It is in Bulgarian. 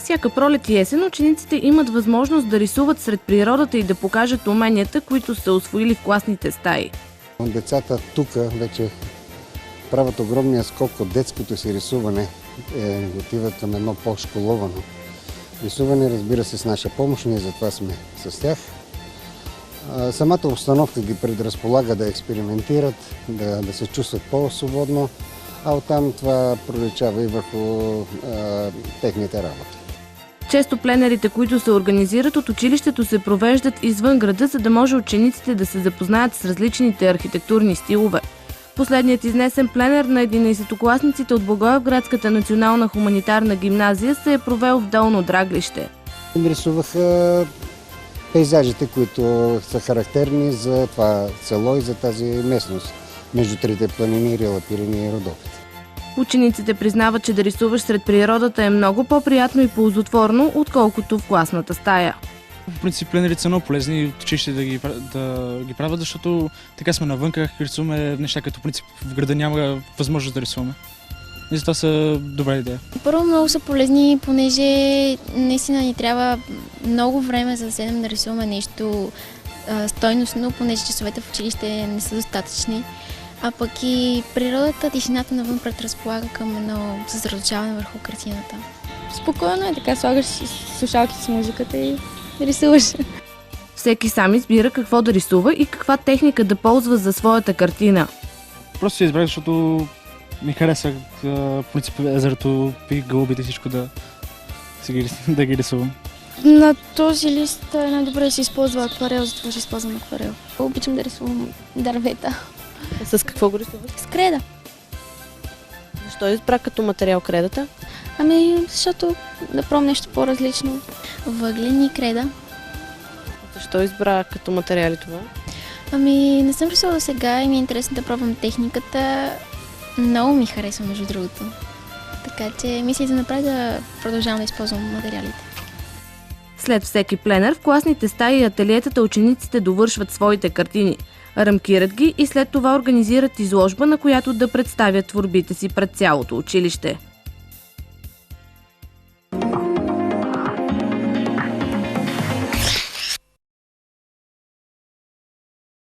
Всяка пролет и есен учениците имат възможност да рисуват сред природата и да покажат уменията, които са усвоили в класните стаи. Децата тук вече правят огромния скок от детското си рисуване, отиват към едно по-школовано рисуване, разбира се, с наша помощ, ние затова сме с тях. Самата обстановка ги предразполага да експериментират, да се чувстват по-свободно, а оттам това проличава и върху техните работи. Често пленерите, които се организират от училището, се провеждат извън града, за да може учениците да се запознаят с различните архитектурни стилове. Последният изнесен пленер на 11-класниците от Благоевградската национална хуманитарна гимназия се е провел в Долно Драглище. Рисуваха пейзажите, които са характерни за това село и за тази местност, между трите планини Рила, Пирини и Родопите. Учениците признават, че да рисуваш сред природата е много по-приятно и ползотворно, отколкото в класната стая. В принцип пленерите са много полезни и от училище да ги правят, защото така сме навънка, рисуваме неща, като в принцип в града няма възможност да рисуваме. И затова са добра идея. Първо много са полезни, понеже наистина ни трябва много време за да седнем да рисуваме нещо стойностно, понеже часовете в училище не са достатъчни. А пък и природата, тишината навън предразполага към едно съсредоточаване върху картината. Спокойно е така, слагаш слушалки с музиката и рисуваш. Всеки сам избира какво да рисува и каква техника да ползва за своята картина. Просто се избрах, защото ми хареса в принцип езерото и гълъбите, всичко да ги рисувам. На този лист е най-добре да се използва акварел, затова ще използвам акварел. Обичам да рисувам дървета. С какво го рисуваш? С креда. Защо избра като материал кредата? Защото да пробвам нещо по-различно. Въглени креда. Защо избра като материали това? Не съм рисувала сега и ми е интересно да пробвам техниката. Много ми харесва, между другото. Така че мисля да направя да продължавам да използвам материалите. След всеки пленер в класните стаи и ателиетата учениците довършват своите картини, рамкират ги и след това организират изложба, на която да представят творбите си пред цялото училище.